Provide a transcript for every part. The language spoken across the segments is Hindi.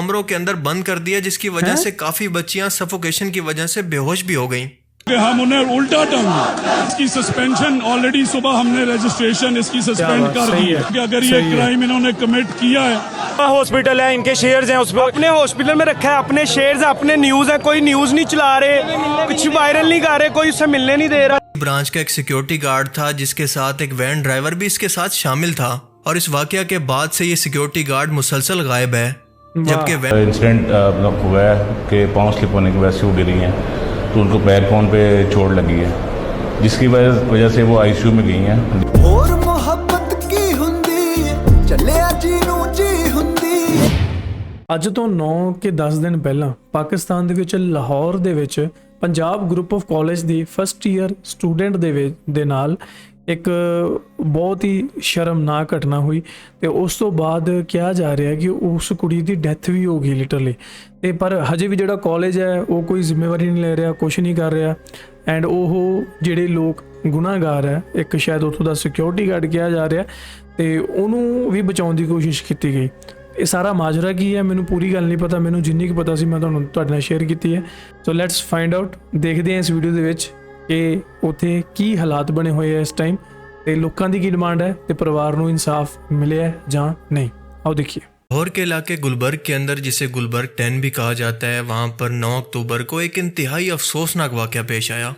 कमरों के अंदर बंद कर दिया, जिसकी वजह से काफी बच्चियां सफोकेशन की वजह से बेहोश भी हो गईं। हम उन्हें उल्टा टंग इसकी सस्पेंशन ऑलरेडी सुबह हमने रजिस्ट्रेशन इसकी सस्पेंड कर दी है कि अगर ये क्राइम इन्होंने कमिट किया है। हॉस्पिटल है, इनके शेयर्स हैं, उसमें अपने हॉस्पिटल में रखा है, अपने शेयर्स है, अपने न्यूज है, कोई न्यूज नहीं चला रहे, कुछ वायरल नहीं कर रहे, कोई उससे मिलने नहीं दे रहा। ब्रांच का एक सिक्योरिटी गार्ड था जिसके साथ एक वैन ड्राइवर भी इसके साथ शामिल था, और इस वाकया के बाद से ये सिक्योरिटी गार्ड मुसलसल गायब है। जबकि इंसिडेंट हुआ है कि पाँव स्लिप होने की वजह से वो गिरी हैं, तो उनको बैकबोन पे चोट लगी है, जिसकी वजह से वो आईसीयू में गई हैं। और मोहब्बत की हुंदी चलिया जी नू जी हुंदी। ਅੱਜ ਤੋਂ 9 ਕਿ 10 ਦਿਨ ਪਹਿਲਾਂ ਪਾਕਿਸਤਾਨ ਦੇ ਵਿੱਚ ਲਾਹੌਰ ਦੇ ਵਿੱਚ Punjab group of college the first year student ਦੇ ਨਾਲ ਇੱਕ ਬਹੁਤ ਹੀ ਸ਼ਰਮਨਾਕ ਘਟਨਾ ਹੋਈ ਤੇ ਉਸ ਤੋਂ ਬਾਅਦ ਕਿਹਾ ਜਾ ਰਿਹਾ ਕਿ ਉਸ ਕੁੜੀ ਦੀ ਡੈਥ ਵੀ ਹੋ ਗਈ ਲਿਟਰਲੀ। ਤੇ ਪਰ ਹਜੇ ਵੀ ਜਿਹੜਾ ਕਾਲਜ ਹੈ ਉਹ ਕੋਈ ਜ਼ਿੰਮੇਵਾਰੀ ਨਹੀਂ ਲੈ ਰਿਹਾ, ਕੁਛ ਨਹੀਂ ਕਰ ਰਿਹਾ। ਐਂਡ ਉਹ ਜਿਹੜੇ ਲੋਕ ਗੁਨਾਹਗਾਰ ਹੈ, ਇੱਕ ਸ਼ਾਇਦ ਉੱਥੋਂ ਦਾ ਸਿਕਿਉਰਿਟੀ ਗਾਰਡ ਕਿਹਾ ਜਾ ਰਿਹਾ, ਤੇ ਉਹਨੂੰ ਵੀ ਬਚਾਉਣ ਦੀ ਕੋਸ਼ਿਸ਼ ਕੀਤੀ ਗਈ। ਇਹ ਸਾਰਾ ਮਾਜਰਾ ਕੀ ਹੈ ਮੈਨੂੰ ਪੂਰੀ ਗੱਲ ਨਹੀਂ ਪਤਾ, ਮੈਨੂੰ ਜਿੰਨੀ ਕੁ ਪਤਾ ਸੀ ਮੈਂ ਤੁਹਾਨੂੰ ਤੁਹਾਡੇ ਨਾਲ ਸ਼ੇਅਰ ਕੀਤੀ ਹੈ। ਸੋ ਲੈਟਸ ਫਾਈਂਡ ਆਊਟ, ਦੇਖਦੇ ਹਾਂ ਇਸ ਵੀਡੀਓ ਦੇ ਵਿੱਚ ਕਿ ਉੱਥੇ ਕੀ ਹਾਲਾਤ ਬਣੇ ਹੋਏ ਆ ਇਸ ਟਾਈਮ, ਤੇ ਲੋਕਾਂ ਦੀ ਕੀ डिमांड है, ਤੇ ਪਰਿਵਾਰ ਨੂੰ इंसाफ मिले है ਜਾਂ नहीं। आओ देखिए। लाहौर के इलाके गुलबर्ग के अंदर, जिसे गुलबर्ग 10 भी कहा जाता है, वहां पर 9 अक्टूबर को एक इंतहाई अफसोसनाक वाकया पेश आया।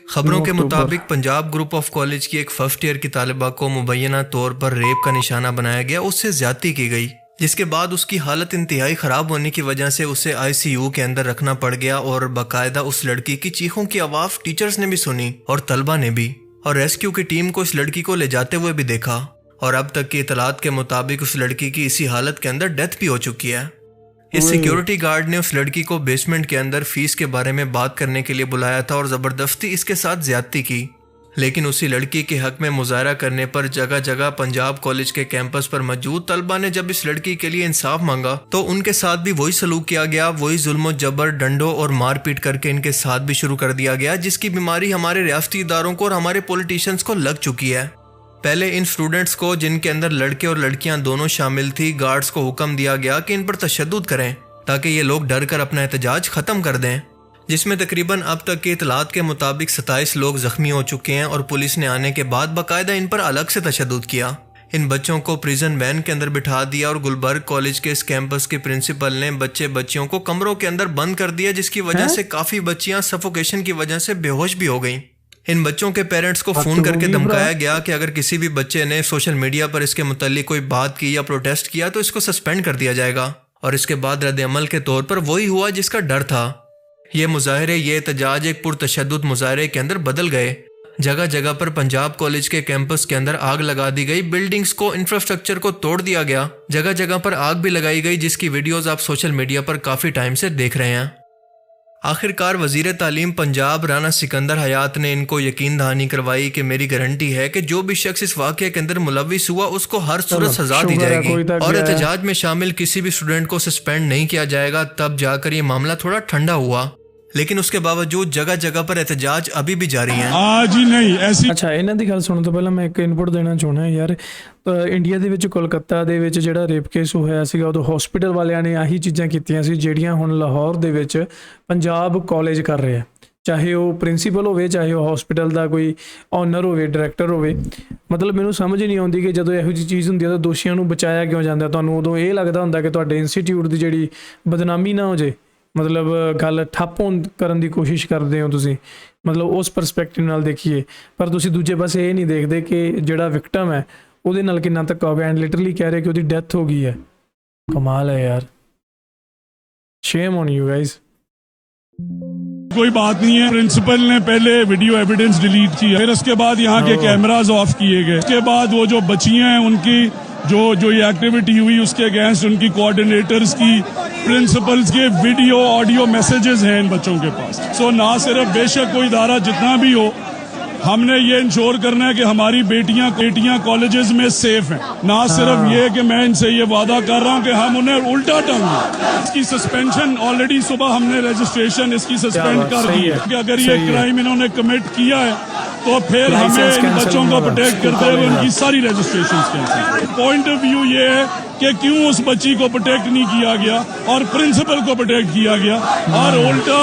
खबरों के मुताबिक पंजाब ग्रुप ऑफ कॉलेज की एक फर्स्ट ईयर की तालिबा को मुबैना तौर पर रेप का निशाना बनाया गया, उससे ज्यादती की गई, जिसके बाद उसकी हालत इंतहाई ख़राब होने की वजह से उसे आईसीयू के अंदर रखना पड़ गया, और बाकायदा उस लड़की की चीखों की आवाज़ टीचर्स ने भी सुनी और तलबा ने भी, और रेस्क्यू की टीम को इस लड़की को ले जाते हुए भी देखा। और अब तक की इतलात के मुताबिक उस लड़की की इसी हालत के अंदर डेथ भी हो चुकी है। इस सिक्योरिटी गार्ड ने उस लड़की को बेसमेंट के अंदर फीस के बारे में बात करने के लिए बुलाया था और ज़बरदस्ती इसके साथ ज्यादती की, लेकिन उसी लड़की के हक में मुजाहरा करने पर जगह जगह पंजाब कॉलेज के कैंपस पर मौजूद तलबा ने जब इस लड़की के लिए इंसाफ मांगा तो उनके साथ भी वही सलूक किया गया, वही जुल्म जबर, डंडों और मारपीट करके इनके साथ भी शुरू कर दिया गया, जिसकी बीमारी हमारे रियासती इदारों को और हमारे पॉलिटिशियंस को लग चुकी है। पहले इन स्टूडेंट्स को, जिनके अंदर लड़के और लड़कियां दोनों शामिल थी, गार्ड्स को हुक्म दिया गया कि इन पर तशद्दुद करें ताकि ये लोग डर कर अपना एहतजाज ख़त्म कर दें, जिसमें तकरीबन अब तक की इतलात के मुताबिक 27 लोग जख्मी हो चुके हैं, और पुलिस ने आने के बाद बाकायदा इन पर अलग से तशद्दुद किया। इन बच्चों को प्रिजन वैन के अंदर बिठा दिया, और गुलबर्ग कॉलेज के इस कैंपस के प्रिंसिपल ने बच्चियों को कमरों के अंदर बंद कर दिया, जिसकी वजह से काफ़ी बच्चियां सफोकेशन की वजह से बेहोश भी हो गईं। इन बच्चों के पेरेंट्स को फ़ोन करके धमकाया गया कि अगर किसी भी बच्चे ने सोशल मीडिया पर इसके मुताल्लिक कोई बात की या प्रोटेस्ट किया तो इसको सस्पेंड कर दिया जाएगा, और इसके बाद रद्द-ए-अमल के तौर पर वही हुआ जिसका डर था। ये मुजाहरे, ये एहतजाज एक पुरतशद्दुद मुजाहरे के अंदर बदल गए। जगह जगह पर पंजाब कॉलेज के कैंपस के अंदर आग लगा दी गई, बिल्डिंग्स को, इंफ्रास्ट्रक्चर को तोड़ दिया गया, जगह जगह पर आग भी लगाई गई, जिसकी वीडियोस आप सोशल मीडिया पर काफ़ी टाइम से देख रहे हैं। आखिरकार वजीर तालीम पंजाब राना सिकंदर हयात ने इनको यकीन दहानी करवाई कि मेरी गारंटी है कि जो भी शख्स इस वाक़े के अंदर मुलविस हुआ उसको हर सूरत सजा दी जाएगी, और एहतजाज में शामिल किसी भी स्टूडेंट को सस्पेंड नहीं किया जाएगा। तब जाकर ये मामला थोड़ा ठंडा हुआ, लेकिन उसके बावजूद जगह जगह पर एहतजाज अभी भी जारी हैं। आज ही नहीं ऐसी। ਅੱਛਾ, ਇਹਨਾਂ ਦੀ ਗੱਲ ਸੁਣਨ ਤੋਂ ਪਹਿਲਾਂ ਮੈਂ ਇੱਕ ਇਨਪੁਟ ਦੇਣਾ ਚਾਹੁੰਦਾ ਯਾਰ। ਇੰਡੀਆ ਦੇ ਵਿੱਚ ਕੋਲਕਾਤਾ ਦੇ ਵਿੱਚ ਜਿਹੜਾ ਰੇਪ ਕੇਸ ਹੋਇਆ ਸੀਗਾ, ਉਦੋਂ ਹਸਪੀਟਲ ਵਾਲਿਆਂ ਨੇ ਆਹੀ ਚੀਜ਼ਾਂ ਕੀਤੀਆਂ ਸੀ ਜਿਹੜੀਆਂ ਹੁਣ ਲਾਹੌਰ ਦੇ ਵਿੱਚ ਪੰਜਾਬ ਕਾਲਜ ਕਰ ਰਿਹਾ, ਚਾਹੇ ਉਹ ਪ੍ਰਿੰਸੀਪਲ ਹੋਵੇ, ਚਾਹੇ ਉਹ ਹਸਪੀਟਲ ਦਾ ਕੋਈ ਓਨਰ ਹੋਵੇ, ਡਾਇਰੈਕਟਰ ਹੋਵੇ। ਮਤਲਬ ਮੈਨੂੰ ਸਮਝ ਨਹੀਂ ਆਉਂਦੀ ਕਿ ਜਦੋਂ ਇਹੋ ਜਿਹੀ ਚੀਜ਼ ਹੁੰਦੀ ਹੈ ਤਾਂ ਦੋਸ਼ੀਆਂ ਨੂੰ ਬਚਾਇਆ ਕਿਉਂ ਜਾਂਦਾ। ਤੁਹਾਨੂੰ ਉਦੋਂ ਇਹ ਲੱਗਦਾ ਹੁੰਦਾ ਕਿ ਤੁਹਾਡੇ ਇੰਸਟੀਚਿਊਟ ਦੀ ਜਿਹੜੀ ਬਦਨਾਮੀ ਨਾ ਹੋ ਜੇ, मतलब गल ठप्प करन दी कोशिश करते हो तुसी, मतलब उस परसपैक्टिव नाल देखिए, पर तुसी दूजे पासे ये नहीं देखते कि जिहड़ा विक्टिम है उहदे नाल कितना धक्का हो गया, एंड लिटरली कह रहे कि उहदी डेथ हो गई है। कमाल है यार, शेम ऑन यू गाइस। कोई बात नहीं है, प्रिंसिपल ने पहले वीडियो एविडेंस डिलीट की, फिर उसके बाद यहाँ के कैमरास ऑफ किए गए, उसके बाद वो जो बच्चियां हैं उनकी जो ये एक्टिविटी हुई उसके अगेंस्ट उनकी कोऑर्डिनेटर्स की, प्रिंसिपल्स के वीडियो ऑडियो मैसेजेस हैं इन बच्चों के पास। सो ना सिर्फ बेशक कोई इदारा जितना भी हो, हमने ये इंश्योर करना है कि हमारी बेटियां कॉलेजेस में सेफ हैं। ना सिर्फ ये कि मैं इनसे ये वादा कर रहा हूँ कि हम उन्हें उल्टा टंग इसकी सस्पेंशन ऑलरेडी सुबह हमने रजिस्ट्रेशन इसकी सस्पेंड कर दी है कि अगर ये क्राइम इन्होंने कमिट किया है तो फिर हमें इन बच्चों को प्रोटेक्ट करते हुए उनकी सारी registration cancel. Point of view ये है कि क्यों उस बच्ची को प्रोटेक्ट नहीं किया गया और प्रिंसिपल को प्रोटेक्ट किया गया, और उल्टा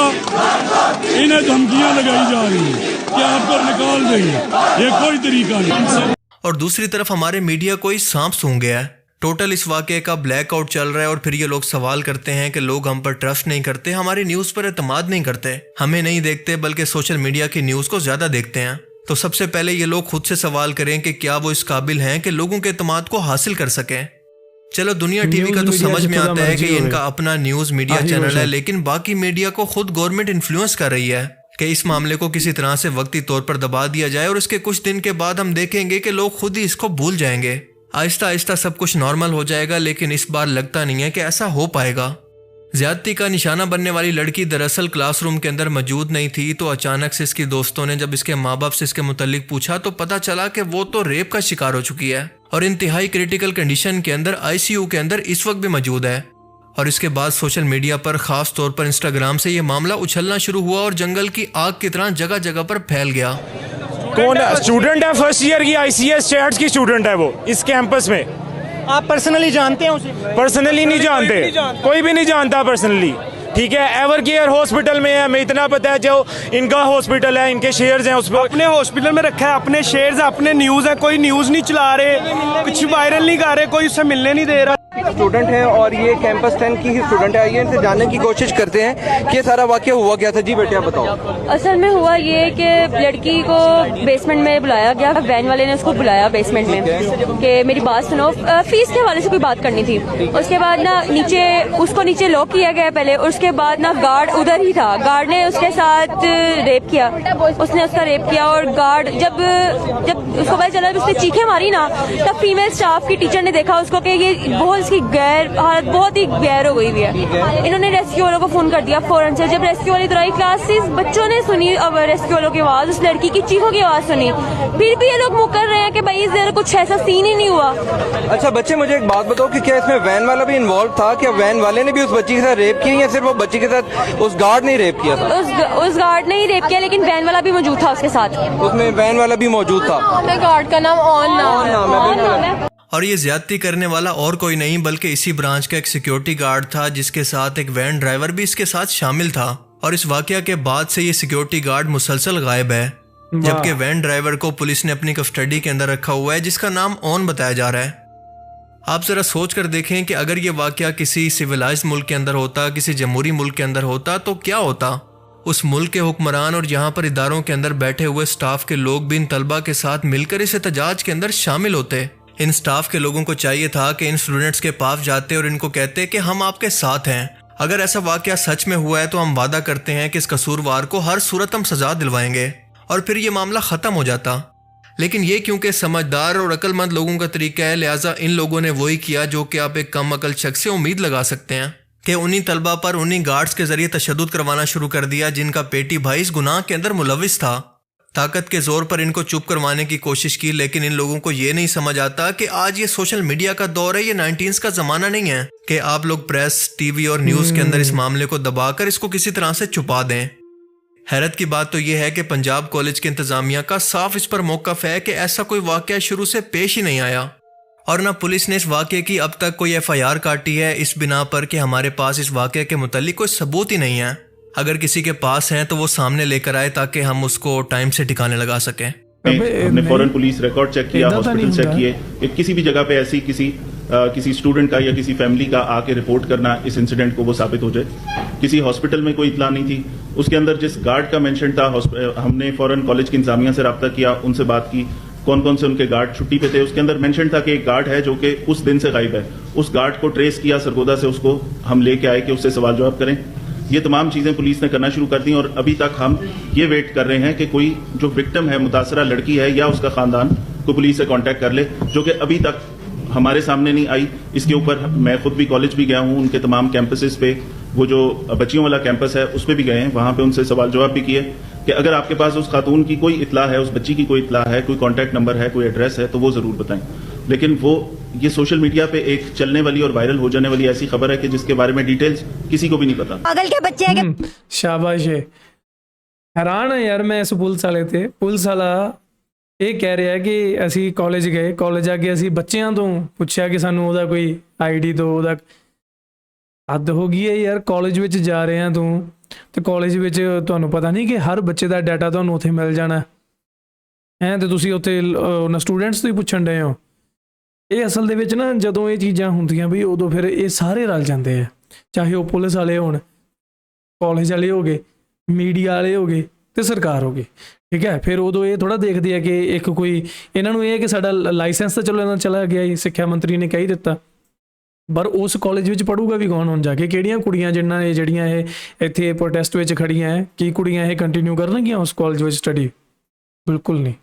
इन्हें धमकियां लगाई जा रही हैं कि आपको निकाल देंगे। ये कोई तरीका नहीं। और दूसरी तरफ हमारे मीडिया कोई सांप सूंघ गया है। टोटल इस वाक़े का ब्लैकआउट चल रहा है और फिर ये लोग सवाल करते हैं कि लोग हम पर ट्रस्ट नहीं करते, हमारी न्यूज़ पर एतमाद नहीं करते, हमें नहीं देखते बल्कि सोशल मीडिया की न्यूज़ को ज़्यादा देखते हैं। तो सबसे पहले ये लोग खुद से सवाल करें कि क्या वो इस काबिल हैं कि लोगों के एतमाद को हासिल कर सकें। चलो दुनिया टीवी का तो समझ में आता है कि इनका अपना न्यूज़ मीडिया चैनल है, लेकिन बाकी मीडिया को खुद गवर्नमेंट इन्फ्लुएंस कर रही है कि इस मामले को किसी तरह से वक्ती तौर पर दबा दिया जाए और इसके कुछ दिन के बाद हम देखेंगे कि लोग खुद ही इसको भूल जाएंगे। आहिस्ता आहिस्ता सब कुछ नॉर्मल हो जाएगा, लेकिन इस बार लगता नहीं है कि ऐसा हो पाएगा। ज्यादती का निशाना बनने वाली लड़की दरअसल क्लासरूम के अंदर मौजूद नहीं थी, तो अचानक से इसकी दोस्तों ने जब इसके माँ बाप से इसके मुतालिक पूछा तो पता चला कि वो तो रेप का शिकार हो चुकी है और इंतहाई क्रिटिकल कंडीशन के अंदर ICU के अंदर इस वक्त भी मौजूद है। और इसके बाद सोशल मीडिया पर, खास तौर पर इंस्टाग्राम से ये मामला उछलना शुरू हुआ और जंगल की आग की तरह जगह जगह पर फैल गया। कौन स्टूडेंट है? फर्स्ट ईयर की ICS चैट्स की स्टूडेंट है वो इस कैंपस में। आप पर्सनली जानते हैं उसे? पर्सनली नहीं जानते, कोई भी नहीं जानता पर्सनली। ठीक है, एवर केयर हॉस्पिटल में है, हमें इतना पता है, जो इनका हॉस्पिटल है, इनके शेयर्स हैं, उस पर अपने हॉस्पिटल में रखा है, अपने शेयर्स है, अपने न्यूज़ है, कोई न्यूज़ नहीं चला रहे, कुछ वायरल नहीं कर रहे, कोई उससे मिलने नहीं दे रहा। स्टूडेंट है और ये कैंपस 10 की ही स्टूडेंट है। आइए इनसे जानने की कोशिश करते हैं कि ये सारा वाकया हुआ क्या था। जी बेटे आप बताओ। असल में हुआ ये कि लड़की को बेसमेंट में बुलाया गया, वैन वाले ने उसको बुलाया बेसमेंट में कि मेरी बात सुनो, फीस के हवाले से कोई बात करनी थी। उसके बाद ना नीचे लॉक किया गया पहले, उसके बाद ना गार्ड उधर ही था, गार्ड ने उसके साथ रेप किया, उसने उसका रेप किया। और गार्ड जब उसको पता चला, उसने चीखें मारी ना, तब फीमेल स्टाफ की टीचर ने देखा उसको कि ये बहुत इसकी हालत बहुत ही गैर हो गई हुई है। इन्होंने रेस्क्यू वालों को फोन कर दिया फौरन से। जब रेस्क्यू वाली दौराई क्लासेस बच्चों ने सुनी, अब रेस्क्यू वालों की आवाज, उस लड़की की चीखों की आवाज सुनी, फिर भी ये लोग मुकर रहे हैं कि भाई इस कुछ ऐसा सीन ही नहीं हुआ। अच्छा बच्चे मुझे एक बात बताओ कि क्या इसमें वैन वाला भी इन्वॉल्व था? क्या वैन वाले ने भी उस बच्ची के साथ रेप किया या सिर्फ वो बच्ची के साथ उस गार्ड ने रेप किया था? उस गार्ड ने ही रेप किया, लेकिन वैन वाला भी मौजूद था उसके साथ। उसमें वैन वाला भी मौजूद था। गार्ड का नाम ऑन नाम है। और ये ज्यादती करने वाला और कोई नहीं बल्कि इसी ब्रांच का एक सिक्योरिटी गार्ड था, जिसके साथ एक वैन ड्राइवर भी इसके साथ शामिल था। और इस वाकया के बाद से ये सिक्योरिटी गार्ड मुसलसल गायब है, जबकि वैन ड्राइवर को पुलिस ने अपनी कस्टडी के अंदर रखा हुआ है, जिसका नाम ऑन बताया जा रहा है। आप जरा सोच कर देखें कि अगर ये वाकया किसी सिविलाइज्ड मुल्क के अंदर होता, किसी जमहूरी मुल्क के अंदर होता, तो क्या होता। उस मुल्क के हुक्मरान और यहाँ पर इदारों के अंदर बैठे हुए स्टाफ के लोग भी इन तलबा के साथ मिलकर इस एहतजाज के अंदर शामिल होते। इन स्टाफ के लोगों को चाहिए था कि इन स्टूडेंट्स के पास जाते और इनको कहते कि हम आपके साथ हैं। अगर ऐसा वाकया सच में हुआ है तो हम वादा करते हैं कि इस कसूरवार को हर सूरत हम सजा दिलवाएंगे और फिर ये मामला ख़त्म हो जाता। लेकिन ये क्योंकि समझदार और अक्लमंद लोगों का तरीका है, लिहाजा इन लोगों ने वही किया जो कि आप एक कम अकल शख्स से उम्मीद लगा सकते हैं कि उन्हीं तलबा पर उन्हीं गार्ड्स के जरिए तशद्दुद करवाना शुरू कर दिया जिनका पेटी भाई इस गुनाह के अंदर मुलविस था। ताकत के जोर पर इनको चुप करवाने की कोशिश की, लेकिन इन लोगों को ये नहीं समझ आता कि आज ये सोशल मीडिया का दौर है, ये 19s का जमाना नहीं है कि आप लोग प्रेस, टीवी और न्यूज के अंदर इस मामले को दबाकर इसको किसी तरह से छुपा दें। हैरत की बात तो यह है कि पंजाब कॉलेज की इंतजामिया का साफ इस पर मौकफ है कि ऐसा कोई वाकया शुरू से पेश ही नहीं आया और न पुलिस ने इस वाकये की अब तक कोई FIR काटी है, इस बिना पर कि हमारे पास इस वाकये के मुतालिक कोई सबूत ही नहीं है। अगर किसी के पास है तो वो सामने लेकर आए ताकि हम उसको टाइम से ठिकाने लगा सकें। हमने फौरन पुलिस रिकॉर्ड चेक किया, हॉस्पिटल चेक किए, किसी भी जगह पे ऐसी किसी स्टूडेंट का या किसी फैमिली का आके रिपोर्ट करना इस इंसिडेंट को वो साबित हो जाए। किसी हॉस्पिटल में कोई इतला नहीं थी। उसके अंदर जिस गार्ड का मेंशन था, हमने फौरन कॉलेज की इंतजामिया से रब्ता किया, उनसे बात की कौन कौन से उनके गार्ड छुट्टी पे थे। उसके अंदर मेंशन था कि एक गार्ड है जो कि उस दिन से गायब है। उस गार्ड को ट्रेस किया सरगोदा से, उसको हम लेके आए कि उससे सवाल जवाब करें। ये तमाम चीजें पुलिस ने करना शुरू कर दी और अभी तक हम ये वेट कर रहे हैं कि कोई जो विक्टिम है, मुतासरा लड़की है या उसका खानदान को पुलिस से कांटेक्ट कर ले, जो कि अभी तक हमारे सामने नहीं आई। इसके ऊपर मैं खुद भी कॉलेज भी गया हूं, उनके तमाम कैंपसेस पे, वो जो बच्चियों वाला कैंपस है उस पर भी गए हैं, वहां पे उनसे सवाल जवाब भी किए कि अगर आपके पास उस खातून की कोई इतला है, उस बच्ची की कोई इतला है, कोई कॉन्टैक्ट नंबर है, कोई एड्रेस है, तो वो जरूर बताएं। लेकिन वो ये सोशल मीडिया पे एक चलने वाली और वायरल हो जाने वाली ऐसी खबर है कि जिसके बारे में डिटेल्स किसी को भी नहीं पता। पागल के बच्चे हैं। शाबाश है। हैरान है यार मैं इस पुलिस वाले थे। पुलिस वाला ਇਹ ਕਹਿ ਰਿਹਾ ਕਿ ਅਸੀਂ ਕਾਲਜ ਗਏ, ਕਾਲਜ ਆ ਕੇ ਅਸੀਂ ਬੱਚਿਆਂ ਤੋਂ ਪੁੱਛਿਆ ਕਿ ਸਾਨੂੰ ਉਹਦਾ ਕੋਈ ਆਈਡੀ ਦਿਓ। ਉਹਦਾ ਹੱਦ ਹੋ ਗਈ ਹੈ ਯਾਰ, ਕਾਲਜ ਵਿੱਚ ਜਾ ਰਹੇ ਆ ਤੂੰ ਤੇ ਕਾਲਜ ਵਿੱਚ ਤੁਹਾਨੂੰ ਪਤਾ ਨਹੀਂ ਕਿ ਹਰ ਬੱਚੇ ਦਾ ਡਾਟਾ ਤੁਹਾਨੂੰ ਉੱਥੇ ਮਿਲ ਜਾਣਾ ਹੈ ਤੇ ਤੁਸੀਂ ਉੱਥੇ ਉਹਨਾਂ ਸਟੂਡੈਂਟਸ ਤੋਂ ਹੀ ਪੁੱਛਣ ਡਏ ਹੋ। ਇਹ ਅਸਲ ਦੇ ਵਿੱਚ ਨਾ ਜਦੋਂ ਇਹ ਚੀਜ਼ਾਂ ਹੁੰਦੀਆਂ ਵੀ ਉਦੋਂ ਫਿਰ ਇਹ ਸਾਰੇ ਰਲ ਜਾਂਦੇ ਆ, ਚਾਹੇ ਉਹ ਪੁਲਿਸ ਵਾਲੇ ਹੋਣ, ਕਾਲਜ ਵਾਲੇ ਹੋ ਗਏ, ਮੀਡੀਆ ਵਾਲੇ ਹੋ ਗਏ ਤੇ ਸਰਕਾਰ ਹੋ ਗਈ, ਠੀਕ ਹੈ। ਫਿਰ ਉਦੋਂ ਇਹ ਥੋੜ੍ਹਾ ਦੇਖਦੇ ਆ ਕਿ ਇੱਕ ਕੋਈ ਇਹਨਾਂ ਨੂੰ ਇਹ ਹੈ ਕਿ ਸਾਡਾ ਲਾਇਸੈਂਸ ਤਾਂ ਚਲੋ ਇਹਨਾਂ ਚਲਾ ਗਿਆ ਹੀ, ਸਿੱਖਿਆ ਮੰਤਰੀ ਨੇ ਕਹਿ ਹੀ ਦਿੱਤਾ, ਪਰ ਉਸ ਕਾਲਜ ਵਿੱਚ ਪੜ੍ਹੂਗਾ ਵੀ ਕੌਣ ਹੁਣ ਜਾ ਕੇ? ਕਿਹੜੀਆਂ ਕੁੜੀਆਂ ਜਿਹੜੀਆਂ ਇਹ ਇੱਥੇ ਪ੍ਰੋਟੈਸਟ ਵਿੱਚ ਖੜੀਆਂ ਹੈ, ਕੀ ਕੁੜੀਆਂ ਇਹ ਕੰਟੀਨਿਊ ਕਰਨਗੀਆਂ ਉਸ ਕਾਲਜ ਵਿੱਚ स्टडी? बिल्कुल नहीं,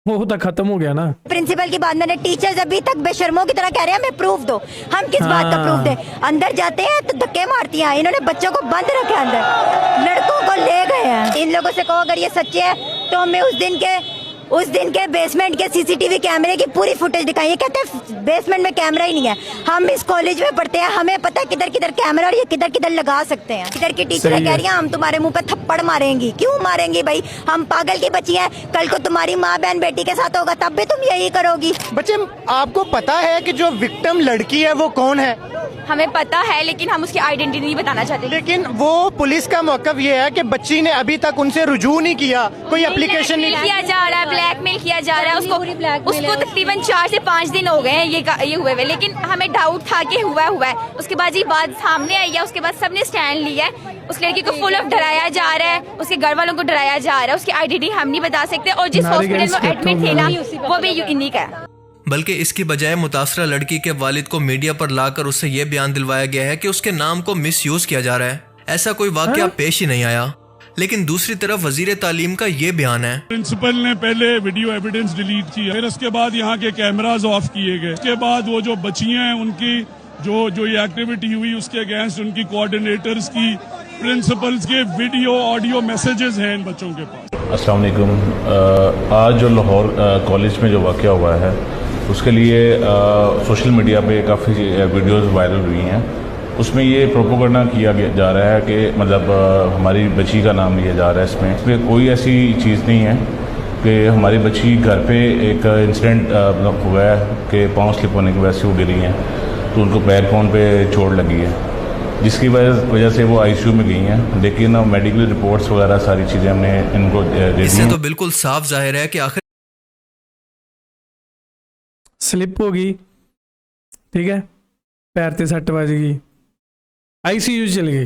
वो तो खत्म हो गया ना। प्रिंसिपल की बात मैंने, टीचर्स अभी तक बेशर्मों की तरह कह रहे हैं हमें प्रूफ दो। हम किस बात का प्रूफ दें? अंदर जाते हैं तो धक्के मारती हैं, इन्होंने बच्चों को बंद रखे अंदर, लड़कों को ले गए हैं। इन लोगों से कहो अगर ये सच्चे है तो हमें उस दिन के बेसमेंट के सीसीटीवी कैमरे की पूरी फुटेज दिखाई। ये कहते हैं बेसमेंट में कैमरा ही नहीं है। हम इस कॉलेज में पढ़ते हैं, हमें पता है किधर किधर कैमरा और ये किधर किधर लगा सकते हैं। किधर की टीचर कह रही है हम तुम्हारे मुंह पे थप्पड़ मारेंगी। क्यों मारेंगी भाई? हम पागल की बच्ची हैं, कल को तुम्हारी माँ बहन बेटी के साथ होगा तब भी तुम यही करोगी। बच्चे आपको पता है कि जो विक्टिम लड़की है वो कौन है? हमें पता है लेकिन हम उसकी आइडेंटिटी नहीं बताना चाहते। लेकिन वो पुलिस का मौक़िफ़ ये है कि बच्ची ने अभी तक उनसे रुजू नहीं किया, कोई एप्लीकेशन नहीं किया जा रहा है, ब्लैकमेल किया जा रहा है उसको तकरीबन 4 से 5 दिन हो गए हैं ये हुए हुए, लेकिन हमें डाउट था कि हुआ है। उसके बाद ये बात सामने आई है, उसके बाद सबने स्टैंड लिया है। उस लड़की को फुल ऑफ डराया जा रहा है, उसके घर वालों को डराया जा रहा है, उसकी आइडेंटिटी हम नहीं बता सकते, और जिस हॉस्पिटल में एडमिट थे ना वो भी इन्हीं का है। बल्कि इसकी बजाय मुतासरा लड़की के वालिद को मीडिया पर लाकर उससे यह बयान दिलवाया गया है कि उसके नाम को मिसयूज किया जा रहा है। ऐसा कोई वाकया पेश ही नहीं आया। लेकिन दूसरी तरफ वजीर तालीम का ये बयान है, प्रिंसिपल ने पहले वीडियो एविडेंस डिलीट किया, फिर उसके बाद यहाँ के कैमराज ऑफ किए गए, उसके बाद वो जो बच्चियां हैं उनकी जो ये एक्टिविटी हुई उसके अगेंस्ट उनकी कोऑर्डिनेटर्स की, प्रिंसिपल्स के वीडियो ऑडियो मैसेजेस हैं इन बच्चों के पास। अस्सलाम वालेकुम। आज जो लाहौर कॉलेज में जो वाक़या हुआ है उसके लिए सोशल मीडिया पे काफ़ी वीडियोस वायरल हुई हैं। उसमें ये प्रोपोगंडा किया जा रहा है कि मतलब हमारी बच्ची का नाम लिया जा रहा है। इसमें कोई ऐसी चीज़ नहीं है कि हमारी बच्ची घर पे एक इंसिडेंट हुआ है कि पाँव स्लिप होने की वजह से वो गिरी हैं, तो उनको पैर पाँव पे चोट लगी है, जिसकी वजह से वो आईसीयू में गई हैं। लेकिन मेडिकल रिपोर्ट्स वगैरह सारी चीज़ें हमने इनको दे दी। इससे तो बिल्कुल साफ जाहिर है कि आखिर स्लिप हो गई, ठीक है, पैर ते सट बज गई, आईसीयू चली गई,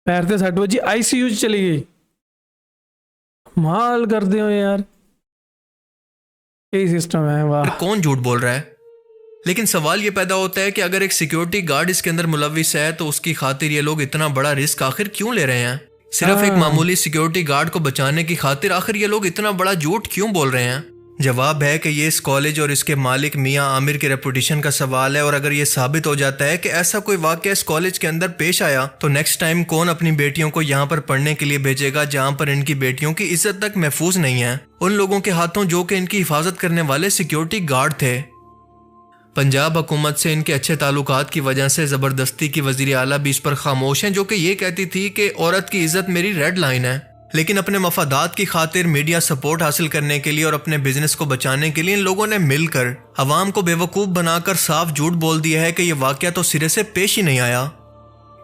पैर ते सट बजी आईसीयू चली गई। माल करते हो यार, यही सिस्टम है। वाह, कौन झूठ बोल रहा है? लेकिन सवाल ये पैदा होता है कि अगर एक सिक्योरिटी गार्ड इसके अंदर मुलविस है तो उसकी खातिर ये लोग इतना बड़ा रिस्क आखिर क्यों ले रहे हैं? सिर्फ एक मामूली सिक्योरिटी गार्ड को बचाने की खातिर आखिर ये लोग इतना बड़ा झूठ क्यों बोल रहे हैं? जवाब है कि ये इस कॉलेज और इसके मालिक मियां आमिर के रेपुटेशन का सवाल है, और अगर ये साबित हो जाता है कि ऐसा कोई वाकया इस कॉलेज के अंदर पेश आया तो नेक्स्ट टाइम कौन अपनी बेटियों को यहाँ पर पढ़ने के लिए भेजेगा जहाँ पर इनकी बेटियों की इज्जत तक महफूज नहीं है उन लोगों के हाथों जो कि इनकी हिफाजत करने वाले सिक्योरिटी गार्ड थे। पंजाब हुकूमत से इनके अच्छे ताल्लुकात की वजह से ज़बरदस्ती की वज़ीर आला भी इस पर खामोश हैं, जो कि ये कहती थी कि औरत की इज्जत मेरी रेड लाइन है। लेकिन अपने मफादात की खातिर मीडिया सपोर्ट हासिल करने के लिए और अपने बिजनेस को बचाने के लिए इन लोगों ने मिलकर अवाम को बेवकूफ़ बनाकर साफ झूठ बोल दिया है कि यह वाकया तो सिरे से पेश ही नहीं आया।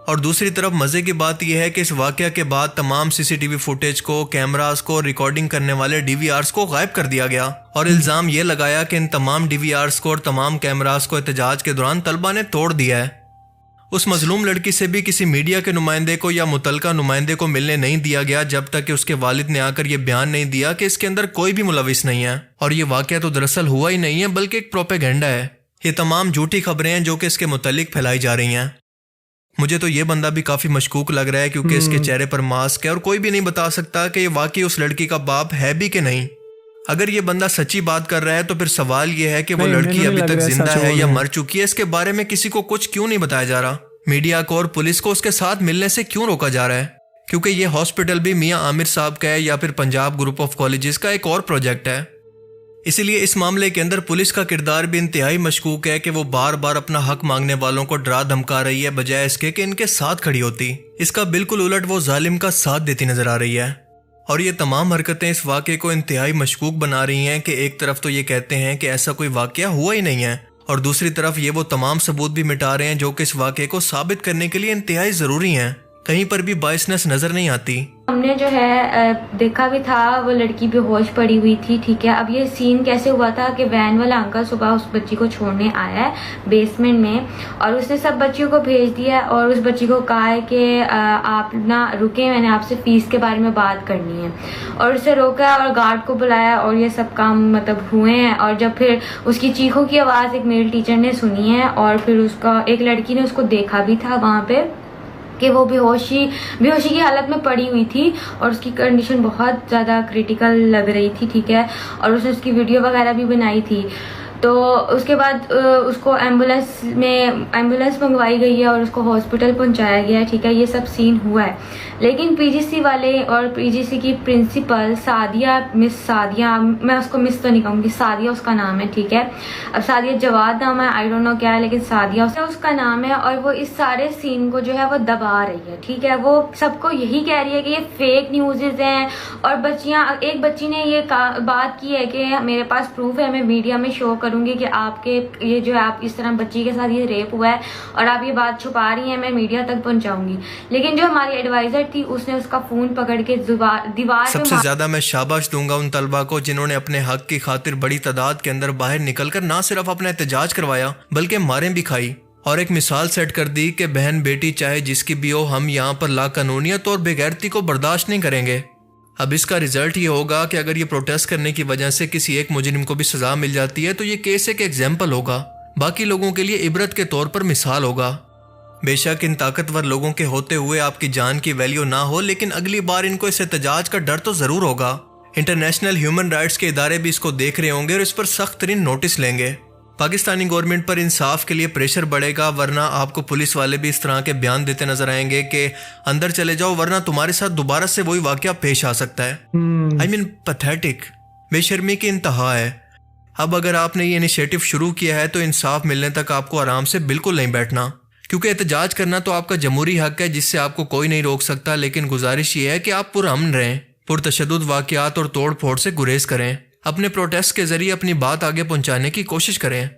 और दूसरी तरफ मज़े की बात यह है कि इस वाकया के बाद तमाम सीसीटीवी फुटेज को, कैमरास को, रिकॉर्डिंग करने वाले डीवीआरस को गायब कर दिया गया और इल्ज़ाम यह लगाया कि इन तमाम डीवीआरस को और तमाम कैमरास को एहतजाज के दौरान तलबा ने तोड़ दिया है। उस मजलूम लड़की से भी किसी मीडिया के नुमाइंदे को या मुतलका नुमाइंदे को मिलने नहीं दिया गया जब तक कि उसके वालिद ने आकर यह बयान नहीं दिया कि इसके अंदर कोई भी मुलविस नहीं है और ये वाकया तो दरअसल हुआ ही नहीं है बल्कि एक प्रोपेगेंडा है। ये तमाम झूठी खबरें हैं जो कि इसके मुतल्लिक फैलाई जा रही हैं। मुझे तो ये बंदा भी काफ़ी मशकूक लग रहा है क्योंकि इसके चेहरे पर मास्क है और कोई भी नहीं बता सकता कि ये वाकई उस लड़की का बाप है भी कि नहीं। अगर ये बंदा सच्ची बात कर रहा है तो फिर सवाल ये है कि वो लड़की अभी तक जिंदा है या मर चुकी है, इसके बारे में किसी को कुछ क्यों नहीं बताया जा रहा? मीडिया को और पुलिस को उसके साथ मिलने से क्यों रोका जा रहा है? क्योंकि ये हॉस्पिटल भी मियां आमिर साहब का है या फिर पंजाब ग्रुप ऑफ कॉलेजेस का एक और प्रोजेक्ट है। इसीलिए इस मामले के अंदर पुलिस का किरदार भी इंतहाई मशकूक है कि वो बार बार अपना हक मांगने वालों को डरा धमका रही है बजाय इसके कि इनके साथ खड़ी होती। इसका बिल्कुल उलट वो जालिम का साथ देती नजर आ रही है। और ये तमाम हरकतें इस वाक़े को इंतहाई मशकूक बना रही हैं कि एक तरफ तो ये कहते हैं कि ऐसा कोई वाक़या हुआ ही नहीं है, और दूसरी तरफ ये वो तमाम सबूत भी मिटा रहे हैं जो कि इस वाक़े को साबित करने के लिए इंतहाई ज़रूरी हैं। कहीं पर भी बायसनेस नज़र नहीं आती। हमने जो है देखा भी था, वो लड़की बेहोश पड़ी हुई थी, ठीक है। अब ये सीन कैसे हुआ था कि वैन वाला अंकल सुबह उस बच्ची को छोड़ने आया है बेसमेंट में, और उसने सब बच्चियों को भेज दिया और उस बच्ची को कहा है कि आप ना रुके, मैंने आपसे फ़ीस के बारे में बात करनी है, और उसे रोका और गार्ड को बुलाया और ये सब काम मतलब हुए हैं। और जब फिर उसकी चीखों की आवाज़ एक मेल टीचर ने सुनी है, और फिर उसका एक लड़की ने उसको देखा भी था वहाँ पे कि वो बेहोशी की हालत में पड़ी हुई थी और उसकी कंडीशन बहुत ज़्यादा क्रिटिकल लग रही थी, ठीक है। और उसने उसकी वीडियो वगैरह भी बनाई थी। तो उसके बाद उसको एम्बुलेंस मंगवाई गई है और उसको हॉस्पिटल पहुंचाया गया है, ठीक है। ये सब सीन हुआ है, लेकिन पीजीसी वाले और पीजीसी की प्रिंसिपल मिस सादिया, मैं उसको मिस तो नहीं कहूँगी, सादिया उसका नाम है, ठीक है। अब सादिया जवाद नाम है, आई डोंट नो क्या है, लेकिन सादिया उसका नाम है। और वो इस सारे सीन को जो है वो दबा रही है, ठीक है। वो सबको यही कह रही है कि ये फेक न्यूज़ हैं, और एक बच्ची ने ये बात की है कि मेरे पास प्रूफ है, मैं मीडिया में शो करूंगी कि आपके ये जो है आप इस तरह बच्ची के साथ ये रेप हुआ है और आप ये बात छुपा रही हैं, मैं मीडिया तक पहुंचाऊंगी। लेकिन जो हमारी एडवाइजर थी उसने उसका फोन पकड़ के दीवार सबसे ज्यादा मैं शाबाश दूंगा उन तलबा को जिन्होंने अपने हक की खातिर बड़ी तादाद के अंदर बाहर निकलकर ना सिर्फ अपना एहतजाज करवाया बल्कि मारें भी खाई और एक मिसाल सेट कर दी कि बहन बेटी चाहे जिसकी भी हो, हम यहाँ पर लाकानूनियत और बेगैरती को बर्दाश्त नहीं करेंगे। अब इसका रिजल्ट ये होगा कि अगर ये प्रोटेस्ट करने की वजह से किसी एक मुजरिम को भी सजा मिल जाती है तो ये केस एक एग्जाम्पल होगा, बाकी लोगों के लिए इबरत के तौर पर मिसाल होगा। बेशक इन ताकतवर लोगों के होते हुए आपकी जान की वैल्यू ना हो, लेकिन अगली बार इनको इस एहतजाज का डर तो जरूर होगा। इंटरनेशनल ह्यूमन राइट्स के इदारे भी इसको देख रहे होंगे और इस पर सख्त तरीन नोटिस लेंगे। पाकिस्तानी गवर्नमेंट पर इंसाफ के लिए प्रेशर बढ़ेगा, वरना आपको पुलिस वाले भी इस तरह के बयान देते नजर आएंगे कि अंदर चले जाओ वरना तुम्हारे साथ दोबारा से वही वाकया पेश आ सकता है। आई मीन पैथेटिक, बेशर्मी की इंतहा है। अब अगर आपने ये इनिशिएटिव शुरू किया है तो इंसाफ मिलने तक आपको आराम से बिल्कुल नहीं बैठना, क्योंकि एहतजाज करना तो आपका जमहूरी हक है जिससे आपको कोई नहीं रोक सकता। लेकिन गुजारिश ये है कि आप पुरअमन रहें, पुरतशद्दुद वाकयात और तोड़ फोड़ से गुरेज करें, अपने प्रोटेस्ट के जरिए अपनी बात आगे पहुंचाने की कोशिश करें।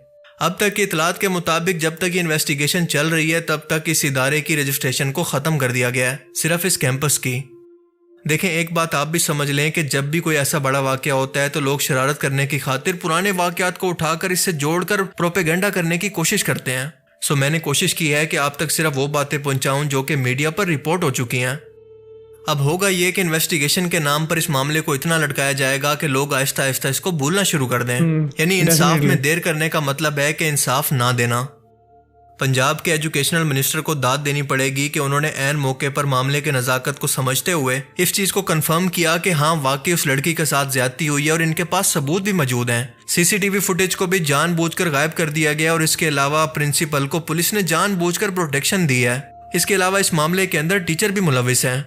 अब तक की इतलात के मुताबिक जब तक ये इन्वेस्टिगेशन चल रही है तब तक इस इदारे की रजिस्ट्रेशन को ख़त्म कर दिया गया है, सिर्फ इस कैंपस की। देखें, एक बात आप भी समझ लें कि जब भी कोई ऐसा बड़ा वाकया होता है तो लोग शरारत करने की खातिर पुराने वाकयात को उठाकर इससे जोड़कर प्रोपेगेंडा करने की कोशिश करते हैं। सो मैंने कोशिश की है कि आप तक सिर्फ वो बातें पहुंचाऊं जो कि मीडिया पर रिपोर्ट हो चुकी हैं। अब होगा ये कि इन्वेस्टिगेशन के नाम पर इस मामले को इतना लटकाया जाएगा कि लोग आहिस्ता आहिस्ता इसको भूलना शुरू कर दें। यानी इंसाफ में देर करने का मतलब है कि इंसाफ ना देना। पंजाब के एजुकेशनल मिनिस्टर को दाद देनी पड़ेगी कि उन्होंने ऐन मौके पर मामले के नज़ाकत को समझते हुए इस चीज़ को कंफर्म किया कि हाँ वाकई उस लड़की के साथ ज्यादती हुई है और इनके पास सबूत भी मौजूद हैं। सीसीटीवी फुटेज को भी जानबूझकर गायब कर दिया गया और इसके अलावा प्रिंसिपल को पुलिस ने जानबूझकर प्रोटेक्शन दी है। इसके अलावा इस मामले के अंदर टीचर भी मुलविस हैं।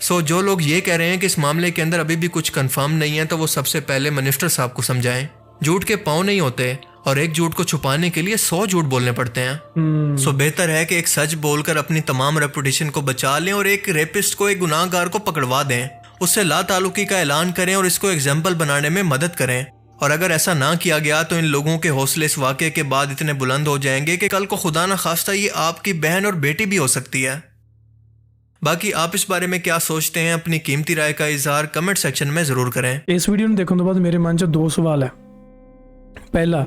सो जो लोग ये कह रहे हैं कि इस मामले के अंदर अभी भी कुछ कंफर्म नहीं है तो वो सबसे पहले मिनिस्टर साहब को समझाएं। झूठ के पाँव नहीं होते और एक झूठ को छुपाने के लिए 100 झूठ बोलने पड़ते हैं। सो बेहतर है कि एक सच बोलकर अपनी तमाम रेपुटेशन को बचा लें और एक रेपिस्ट को, एक गुनाहगार को पकड़वा दें, उससे ला ताल्लुकी का ऐलान करें और इसको एग्जाम्पल बनाने में मदद करें। और अगर ऐसा ना किया गया तो इन लोगों के हौसले इस वाक़े के बाद इतने बुलंद हो जाएंगे कि कल को खुदा न खास्ता ये आपकी बहन और बेटी भी हो सकती है। बाकी आप इस बारे में क्या सोचते हैं, अपनी कीमती राय का इजहार कमेंट सेक्शन में जरूर करें। इस वीडियो ਨੂੰ ਦੇਖਣ ਤੋਂ ਬਾਅਦ ਮੇਰੇ ਮਨ 'ਚ ਦੋ ਸਵਾਲ ਹੈ। ਪਹਿਲਾ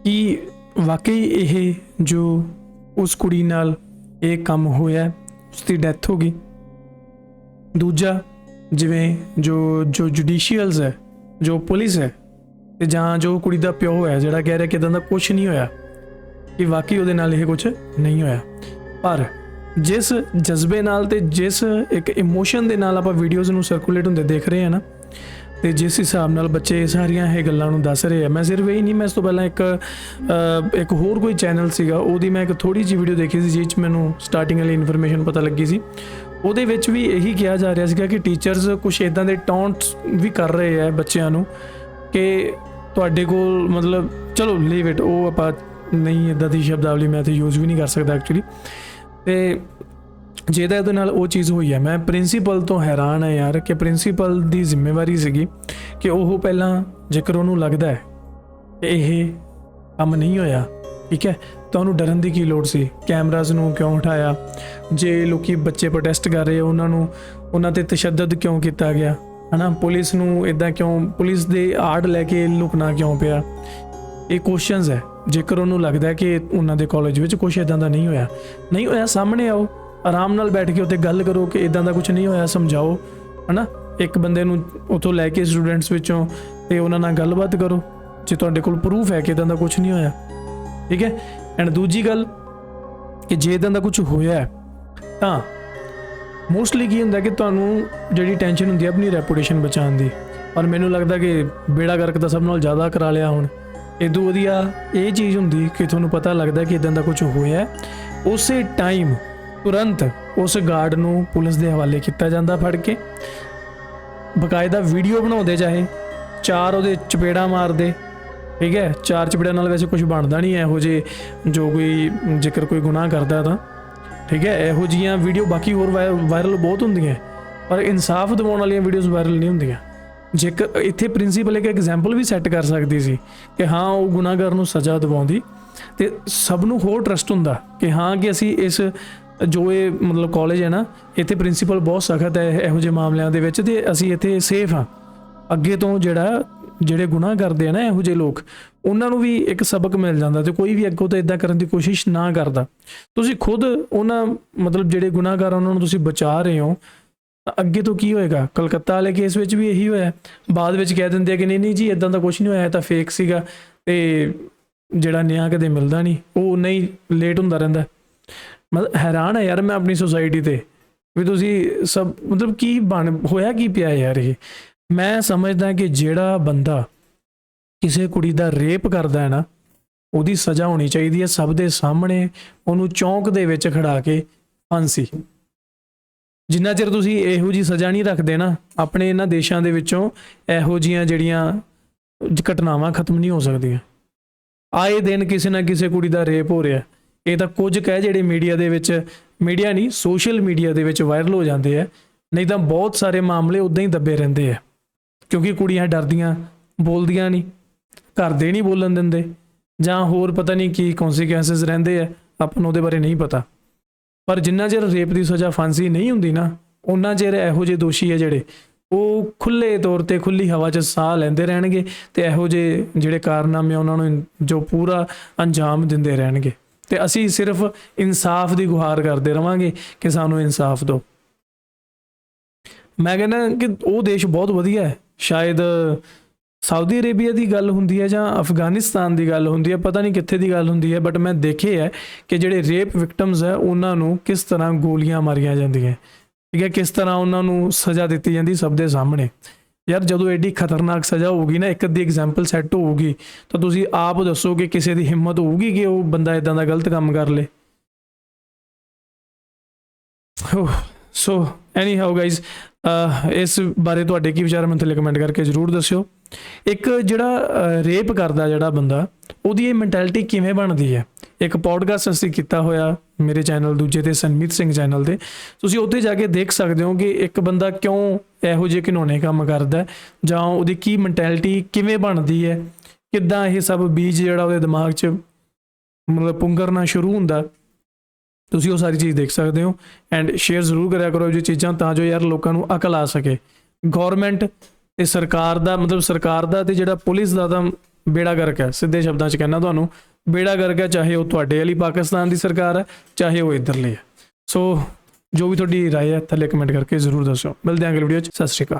ਕਿ ਵਾਕਈ ਇਹ ਜੋ ਉਸ ਕੁੜੀ ਨਾਲ ਇਹ ਕੰਮ ਹੋਇਆ ਉਸ ਦੀ ਡੈਥ ਹੋ ਗਈ। ਦੂਜਾ ਜਿਵੇਂ ਜੋ ਜੁਡੀਸ਼ੀਅਲਸ ਹੈ, ਜੋ ਪੁਲਿਸ ਹੈ ਤੇ ਜਾਂ ਜੋ ਕੁੜੀ ਦਾ ਪਿਓ ਹੈ ਜਿਹੜਾ ਕਹਿ ਰਿਹਾ ਕਿ ਇਦਾਂ ਦਾ ਕੁਝ ਨਹੀਂ ਹੋਇਆ, ਕਿ ਵਾਕਈ ਉਹਦੇ ਨਾਲ ਇਹ ਕੁਝ ਨਹੀਂ ਹੋਇਆ। ਪਰ ਜਿਸ ਜਜ਼ਬੇ ਨਾਲ ਤੇ ਜਿਸ ਇੱਕ ਇਮੋਸ਼ਨ ਦੇ ਨਾਲ ਆਪਾਂ ਵੀਡੀਓਜ਼ ਨੂੰ ਸਰਕੂਲੇਟ ਹੁੰਦੇ ਦੇਖ ਰਹੇ ਹਾਂ ਨਾ, ਤੇ ਜਿਸ ਹਿਸਾਬ ਨਾਲ ਬੱਚੇ ਸਾਰੀਆਂ ਇਹ ਗੱਲਾਂ ਨੂੰ ਦੱਸ ਰਹੇ ਆ, ਮੈਂ ਸਿਰਫ ਇਹ ਨਹੀਂ, ਮੈਂ ਇਸ ਤੋਂ ਪਹਿਲਾਂ ਇੱਕ ਹੋਰ ਕੋਈ ਚੈਨਲ ਸੀਗਾ ਉਹਦੀ ਮੈਂ ਇੱਕ ਥੋੜ੍ਹੀ ਜਿਹੀ ਵੀਡੀਓ ਦੇਖੀ ਸੀ ਜਿਸ 'ਚ ਮੈਨੂੰ ਸਟਾਰਟਿੰਗ ਵਾਲੀ ਇਨਫੋਰਮੇਸ਼ਨ ਪਤਾ ਲੱਗੀ ਸੀ। ਉਹਦੇ ਵਿੱਚ ਵੀ ਇਹੀ ਕਿਹਾ ਜਾ ਰਿਹਾ ਸੀਗਾ ਕਿ ਟੀਚਰਸ ਕੁਛ ਇੱਦਾਂ ਦੇ ਟੌਂਟਸ ਵੀ ਕਰ ਰਹੇ ਆ ਬੱਚਿਆਂ ਨੂੰ ਕਿ ਤੁਹਾਡੇ ਕੋਲ ਮਤਲਬ ਚਲੋ ਲੀਵ ਇਟ, ਉਹ ਆਪਾਂ ਨਹੀਂ ਇੱਦਾਂ ਦੀ ਸ਼ਬਦਾਵਲੀ ਮੈਂ ਤਾਂ ਯੂਜ਼ ਵੀ ਨਹੀਂ ਕਰ ਸਕਦਾ ਐਕਚੁਅਲੀ। ਤੇ ਜੇ ਤਾਂ ਇਹਦੇ ਨਾਲ ਉਹ ਚੀਜ਼ ਹੋਈ ਹੈ, ਮੈਂ ਪ੍ਰਿੰਸੀਪਲ ਤੋਂ ਹੈਰਾਨ ਹੈ ਯਾਰ ਕਿ ਪ੍ਰਿੰਸੀਪਲ ਦੀ ਜ਼ਿੰਮੇਵਾਰੀ ਸੀਗੀ ਕਿ ਉਹ ਪਹਿਲਾਂ ਜੇਕਰ ਉਹਨੂੰ ਲੱਗਦਾ ਹੈ ਕਿ ਇਹ ਕੰਮ ਨਹੀਂ ਹੋਇਆ, ਠੀਕ ਹੈ, ਤਾਂ ਉਹਨੂੰ ਡਰਨ ਦੀ ਕੀ ਲੋੜ ਸੀ? ਕੈਮਰਾਜ਼ ਨੂੰ ਕਿਉਂ ਉਠਾਇਆ? ਜੇ ਲੋਕੀ ਬੱਚੇ ਪ੍ਰੋਟੈਸਟ ਕਰ ਰਹੇ ਉਹਨਾਂ ਤੇ ਤਸ਼ੱਦਦ ਕਿਉਂ ਕੀਤਾ ਗਿਆ, ਹੈ ਨਾ? ਪੁਲਿਸ ਨੂੰ ਇਦਾਂ ਕਿਉਂ, ਪੁਲਿਸ ਦੇ ਆੜ ਲੈ ਕੇ ਲੁਕਣਾ ਕਿਉਂ ਪਿਆ? ਇਹ ਕੁਐਸਚਨਸ ਹੈ। ਜੇਕਰ ਉਹਨੂੰ ਲੱਗਦਾ ਕਿ ਉਹਨਾਂ ਦੇ ਕਾਲਜ ਵਿੱਚ ਕੁਛ ਇਦਾਂ ਦਾ ਨਹੀਂ ਹੋਇਆ, ਸਾਹਮਣੇ ਆਓ, ਆਰਾਮ ਨਾਲ ਬੈਠ ਕੇ ਉੱਤੇ ਗੱਲ ਕਰੋ ਕਿ ਇਦਾਂ ਦਾ ਕੁਛ ਨਹੀਂ ਹੋਇਆ, ਸਮਝਾਓ, ਹੈ ਨਾ? ਇੱਕ ਬੰਦੇ ਨੂੰ ਉੱਥੋਂ ਲੈ ਕੇ ਸਟੂਡੈਂਟਸ ਵਿੱਚੋਂ ਤੇ ਉਹਨਾਂ ਨਾਲ ਗੱਲਬਾਤ ਕਰੋ ਜੇ ਤੁਹਾਡੇ ਕੋਲ ਪ੍ਰੂਫ ਹੈ ਕਿ ਇਦਾਂ ਦਾ ਕੁਛ ਨਹੀਂ ਹੋਇਆ, ਠੀਕ ਹੈ। ਐਂਡ ਦੂਜੀ ਗੱਲ ਕਿ ਜੇ ਇਦਾਂ ਦਾ ਕੁਛ ਹੋਇਆ ਤਾਂ ਮੋਸਟਲੀ ਕੀ ਹੁੰਦਾ ਕਿ ਤੁਹਾਨੂੰ ਜਿਹੜੀ ਟੈਨਸ਼ਨ ਹੁੰਦੀ ਹੈ ਆਪਣੀ ਰੈਪੂਟੇਸ਼ਨ ਬਚਾਉਣ ਦੀ, ਔਰ ਮੈਨੂੰ ਲੱਗਦਾ ਕਿ ਬੇੜਾ ਗਰਕ ਤਾਂ ਸਭ ਨਾਲੋਂ ਜ਼ਿਆਦਾ ਕਰਾ ਲਿਆ ਹੁਣ। ਇਦੋਂ ਵਧੀਆ ਇਹ ਚੀਜ਼ ਹੁੰਦੀ ਕਿ ਤੁਹਾਨੂੰ ਪਤਾ ਲੱਗਦਾ ਕਿ ਇਦਾਂ ਦਾ ਕੁਛ ਹੋਇਆ, ਉਸੇ ਟਾਈਮ ਤੁਰੰਤ ਉਸ ਗਾਰਡ ਨੂੰ ਪੁਲਿਸ ਦੇ ਹਵਾਲੇ ਕੀਤਾ ਜਾਂਦਾ, ਫੜ ਕੇ ਬਕਾਇਦਾ ਵੀਡੀਓ ਬਣਾਉਂਦੇ, ਚਾਹੇ 4 ਉਹਦੇ ਚਪੇੜਾਂ ਮਾਰਦੇ, ਠੀਕ ਹੈ। 4 ਚਪੇੜਾਂ ਨਾਲ ਵੈਸੇ ਕੁਝ ਬਣਦਾ ਨਹੀਂ ਇਹੋ ਜਿਹੇ, ਜੋ ਕੋਈ ਜੇਕਰ ਕੋਈ ਗੁਨਾਹ ਕਰਦਾ ਤਾਂ, ਠੀਕ ਹੈ। ਇਹੋ ਜਿਹੀਆਂ ਵੀਡੀਓ ਬਾਕੀ ਹੋਰ ਵਾਇਰਲ ਬਹੁਤ ਹੁੰਦੀਆਂ, ਪਰ ਇਨਸਾਫ ਦਿਵਾਉਣ ਵਾਲੀਆਂ ਵੀਡੀਓਜ਼ ਵਾਇਰਲ ਨਹੀਂ ਹੁੰਦੀਆਂ। ਜੇਕਰ ਇੱਥੇ ਪ੍ਰਿੰਸੀਪਲ ਇੱਕ ਐਗਜ਼ਾਮਪਲ ਵੀ ਸੈੱਟ ਕਰ ਸਕਦੀ ਸੀ ਕਿ ਹਾਂ ਉਹ ਗੁਨਾਹਗਾਰ ਨੂੰ ਸਜ਼ਾ ਦਿਵਾਉਂਦੀ, ਤੇ ਸਭ ਨੂੰ ਹੋਰ ਟਰਸਟ ਹੁੰਦਾ ਕਿ ਹਾਂ ਕਿ ਅਸੀਂ ਇਸ ਜੋ ਇਹ ਮਤਲਬ ਕਾਲਜ ਹੈ ਨਾ, ਇੱਥੇ ਪ੍ਰਿੰਸੀਪਲ ਬਹੁਤ ਸਖਤ ਹੈ ਇਹੋ ਜਿਹੇ ਮਾਮਲਿਆਂ ਦੇ ਵਿੱਚ, ਤੇ ਅਸੀਂ ਇੱਥੇ ਸੇਫ ਹਾਂ। ਅੱਗੇ ਤੋਂ ਜਿਹੜੇ ਗੁਨਾਹ ਕਰਦੇ ਆ ਨਾ ਇਹੋ ਜਿਹੇ ਲੋਕ, ਉਹਨਾਂ ਨੂੰ ਵੀ ਇੱਕ ਸਬਕ ਮਿਲ ਜਾਂਦਾ, ਤੇ ਕੋਈ ਵੀ ਅੱਗੋਂ ਤੋਂ ਇਦਾਂ ਕਰਨ ਦੀ ਕੋਸ਼ਿਸ਼ ਨਾ ਕਰਦਾ। ਤੁਸੀਂ ਖੁਦ ਉਹਨਾਂ ਮਤਲਬ ਜਿਹੜੇ ਗੁਨਾਹਗਾਰ ਉਹਨਾਂ ਨੂੰ ਤੁਸੀਂ ਬਚਾ ਰਹੇ ਹੋ, ਅੱਗੇ ਤੋਂ ਕੀ ਹੋਏਗਾ? ਕਲਕੱਤਾ ਵਾਲੇ ਕੇਸ ਵਿੱਚ ਵੀ ਇਹੀ ਹੋਇਆ, ਬਾਅਦ ਵਿੱਚ ਕਹਿ ਦਿੰਦੇ ਆ ਕਿ ਨਹੀਂ ਜੀ ਇਦਾਂ ਦਾ ਕੁਛ ਨਹੀਂ ਹੋਇਆ, ਤਾਂ ਫੇਕ ਸੀਗਾ, ਤੇ ਜਿਹੜਾ ਨਿਆਂ ਕਦੇ ਮਿਲਦਾ ਨਹੀਂ, ਉਹ ਨਹੀਂ ਲੇਟ ਹੁੰਦਾ ਰਹਿੰਦਾ। ਮਤਲਬ ਹੈਰਾਨ ਹੈ ਯਾਰ ਮੈਂ ਆਪਣੀ ਸੁਸਾਇਟੀ ਤੇ ਵੀ ਤੁਸੀਂ ਸਭ ਮਤਲਬ ਕੀ ਹੋਇਆ ਕੀ ਪਿਆ ਯਾਰ। ਇਹ ਮੈਂ ਸਮਝਦਾ ਕਿ ਜਿਹੜਾ ਬੰਦਾ ਕਿਸੇ ਕੁੜੀ ਦਾ ਰੇਪ ਕਰਦਾ ਹੈ ਨਾ, ਉਹਦੀ ਸਜ਼ਾ ਹੋਣੀ ਚਾਹੀਦੀ ਹੈ ਸਭ ਦੇ ਸਾਹਮਣੇ, ਉਹਨੂੰ ਚੌਂਕ ਦੇ ਵਿੱਚ ਖੜਾ ਕੇ ਫਾਂਸੀ। ਜਿੰਨਾ ਚਿਰ ਤੁਸੀਂ ਇਹੋ ਜਿਹੀ ਸਜ਼ਾ ਨਹੀਂ ਰੱਖਦੇ ਨਾ, ਆਪਣੇ ਇਹਨਾਂ ਦੇਸ਼ਾਂ ਦੇ ਵਿੱਚੋਂ ਇਹੋ ਜਿਹੀਆਂ ਜਿਹੜੀਆਂ ਘਟਨਾਵਾਂ ਖਤਮ ਨਹੀਂ ਹੋ ਸਕਦੀਆਂ। ਆਏ ਦਿਨ ਕਿਸੇ ਨਾ ਕਿਸੇ ਕੁੜੀ ਦਾ ਰੇਪ ਹੋ ਰਿਹਾ। ਇਹ ਤਾਂ ਕੁਝ ਕਹਿ ਜਿਹੜੇ ਮੀਡੀਆ ਦੇ ਵਿੱਚ, ਮੀਡੀਆ ਨਹੀਂ ਸੋਸ਼ਲ ਮੀਡੀਆ ਦੇ ਵਿੱਚ ਵਾਇਰਲ ਹੋ ਜਾਂਦੇ ਆ, ਨਹੀਂ ਤਾਂ ਬਹੁਤ ਸਾਰੇ ਮਾਮਲੇ ਉੱਦਾਂ ਹੀ ਦੱਬੇ ਰਹਿੰਦੇ ਆ, ਕਿਉਂਕਿ ਕੁੜੀਆਂ ਡਰਦੀਆਂ, ਬੋਲਦੀਆਂ ਨਹੀਂ, ਘਰ ਦੇ ਨਹੀਂ ਬੋਲਣ ਦਿੰਦੇ, ਜਾਂ ਹੋਰ ਪਤਾ ਨਹੀਂ ਕੀ ਕੌਨਸੀਕੁਐਂਸਸ ਰਹਿੰਦੇ ਆ, ਆਪਾਂ ਨੂੰ ਉਹਦੇ ਬਾਰੇ ਨਹੀਂ ਪਤਾ। ਪਰ ਜਿੰਨਾ ਚਿਰ ਰੇਪ ਦੀ ਸਜ਼ਾ ਫਾਂਸੀ ਨਹੀਂ ਹੁੰਦੀ ਨਾ, ਉਹਨਾਂ ਚਿਰ ਇਹੋ ਜਿਹੇ ਦੋਸ਼ੀ ਹੈ ਜਿਹੜੇ ਉਹ ਖੁੱਲ੍ਹੇ ਤੌਰ 'ਤੇ ਖੁੱਲ੍ਹੀ ਹਵਾ 'ਚ ਸਾਹ ਲੈਂਦੇ ਰਹਿਣਗੇ, ਤੇ ਇਹੋ ਜਿਹੇ ਜਿਹੜੇ ਕਾਰਨਾਮੇ ਉਹਨਾਂ ਨੂੰ ਜੋ ਪੂਰਾ ਅੰਜਾਮ ਦਿੰਦੇ ਰਹਿਣਗੇ, ਤੇ ਅਸੀਂ ਸਿਰਫ ਇਨਸਾਫ ਦੀ ਗੁਹਾਰ ਕਰਦੇ ਰਵਾਂਗੇ ਕਿ ਸਾਨੂੰ ਇਨਸਾਫ ਦਿਓ। ਮੈਂ ਕਹਿੰਦਾ ਕਿ ਉਹ ਦੇਸ਼ ਬਹੁਤ ਵਧੀਆ ਹੈ, ਸ਼ਾਇਦ ਸਾਊਦੀ ਅਰੇਬੀਆ ਦੀ ਗੱਲ ਹੁੰਦੀ ਹੈ ਜਾਂ ਅਫਗਾਨਿਸਤਾਨ ਦੀ ਗੱਲ ਹੁੰਦੀ ਹੈ, ਪਤਾ ਨਹੀਂ ਕਿੱਥੇ ਦੀ ਗੱਲ ਹੁੰਦੀ ਹੈ, ਬਟ ਮੈਂ ਦੇਖੇ ਹੈ ਕਿ ਜਿਹੜੇ ਰੇਪ ਵਿਕਟਮਸ ਹੈ ਉਹਨਾਂ ਨੂੰ ਕਿਸ ਤਰ੍ਹਾਂ ਗੋਲੀਆਂ ਮਾਰੀਆਂ ਜਾਂਦੀਆਂ, ਠੀਕ ਹੈ, ਕਿਸ ਤਰ੍ਹਾਂ ਉਹਨਾਂ ਨੂੰ ਸਜ਼ਾ ਦਿੱਤੀ ਜਾਂਦੀ ਸਭ ਦੇ ਸਾਹਮਣੇ। ਯਾਰ ਜਦੋਂ ਐਡੀ ਖਤਰਨਾਕ ਸਜ਼ਾ ਹੋਊਗੀ ਨਾ, ਇੱਕ ਅੱਧੀ ਐਗਜ਼ਾਮਪਲ ਸੈੱਟ ਹੋਊਗੀ, ਤਾਂ ਤੁਸੀਂ ਆਪ ਦੱਸੋ ਕਿ ਕਿਸੇ ਦੀ ਹਿੰਮਤ ਹੋਊਗੀ ਕਿ ਉਹ ਬੰਦਾ ਇਦਾਂ ਦਾ ਗਲਤ ਕੰਮ ਕਰ ਲੇ। ਸੋ ਐਨੀ ਹਾਊ ਗਾਈਜ਼, ਇਸ ਬਾਰੇ ਤੁਹਾਡੇ ਕੀ ਵਿਚਾਰ ਮੈਨੂੰ ਥੱਲੇ ਕਮੈਂਟ ਕਰਕੇ ਜ਼ਰੂਰ ਦੱਸਿਓ। ਇੱਕ ਜਿਹੜਾ ਰੇਪ ਕਰਦਾ ਜਿਹੜਾ ਬੰਦਾ, ਉਹਦੀ ਇਹ ਮੈਂਟੈਲਿਟੀ ਕਿਵੇਂ ਬਣਦੀ ਹੈ, ਇੱਕ ਪੋਡਕਾਸਟ ਅਸੀਂ ਕੀਤਾ ਹੋਇਆ ਮੇਰੇ ਚੈਨਲ ਦੂਜੇ ਤੇ ਸੰਮੀਤ ਸਿੰਘ ਚੈਨਲ ਤੇ, ਤੁਸੀਂ ਉੱਥੇ ਜਾ ਕੇ ਦੇਖ ਸਕਦੇ ਹੋ ਕਿ ਇੱਕ ਬੰਦਾ ਕਿਉਂ ਇਹੋ ਜਿਹੇ ਘਿਨੌਣੇ ਕੰਮ ਕਰਦਾ, ਜਾਂ ਉਹਦੀ ਕੀ ਮੈਂਟੈਲਿਟੀ ਕਿਵੇਂ ਬਣਦੀ ਹੈ, ਕਿੱਦਾਂ ਇਹ ਸਭ ਬੀਜ ਜਿਹੜਾ ਉਹਦੇ ਦਿਮਾਗ 'ਚ ਮਤਲਬ ਪੁੰਗਰਨਾ ਸ਼ੁਰੂ ਹੁੰਦਾ। ਤੁਸੀਂ ਉਹ ਸਾਰੀ ਚੀਜ਼ ਦੇਖ ਸਕਦੇ ਹੋ। ਐਂਡ ਸ਼ੇਅਰ ਜ਼ਰੂਰ ਕਰਿਆ ਕਰੋ ਇਹ ਚੀਜ਼ਾਂ, ਤਾਂ ਜੋ ਯਾਰ ਲੋਕਾਂ ਨੂੰ ਅਕਲ ਆ ਸਕੇ। ਗੌਰਮੈਂਟ ਤੇ ਸਰਕਾਰ ਦਾ ਮਤਲਬ ਸਰਕਾਰ ਦਾ ਤੇ ਜਿਹੜਾ ਪੁਲਿਸ ਦਾ ਤਾਂ ਬੇੜਾ ਗਰਕ ਹੈ, ਸਿੱਧੇ ਸ਼ਬਦਾਂ 'ਚ ਕਹਿਣਾ ਤੁਹਾਨੂੰ, ਬੇੜਾ ਗਰਕ ਹੈ, ਚਾਹੇ ਉਹ ਤੁਹਾਡੇ ਵਾਲੀ ਪਾਕਿਸਤਾਨ ਦੀ ਸਰਕਾਰ ਹੈ, ਚਾਹੇ ਉਹ ਇੱਧਰਲੀ ਹੈ। ਸੋ ਜੋ ਵੀ ਤੁਹਾਡੀ ਰਾਏ ਹੈ ਥੱਲੇ ਕਮੈਂਟ ਕਰਕੇ ਜ਼ਰੂਰ ਦੱਸੋ। ਮਿਲਦੇ ਹਾਂ ਅਗਲੀ ਵੀਡੀਓ 'ਚ। ਸਤਿ ਸ਼੍ਰੀ ਅਕਾਲ।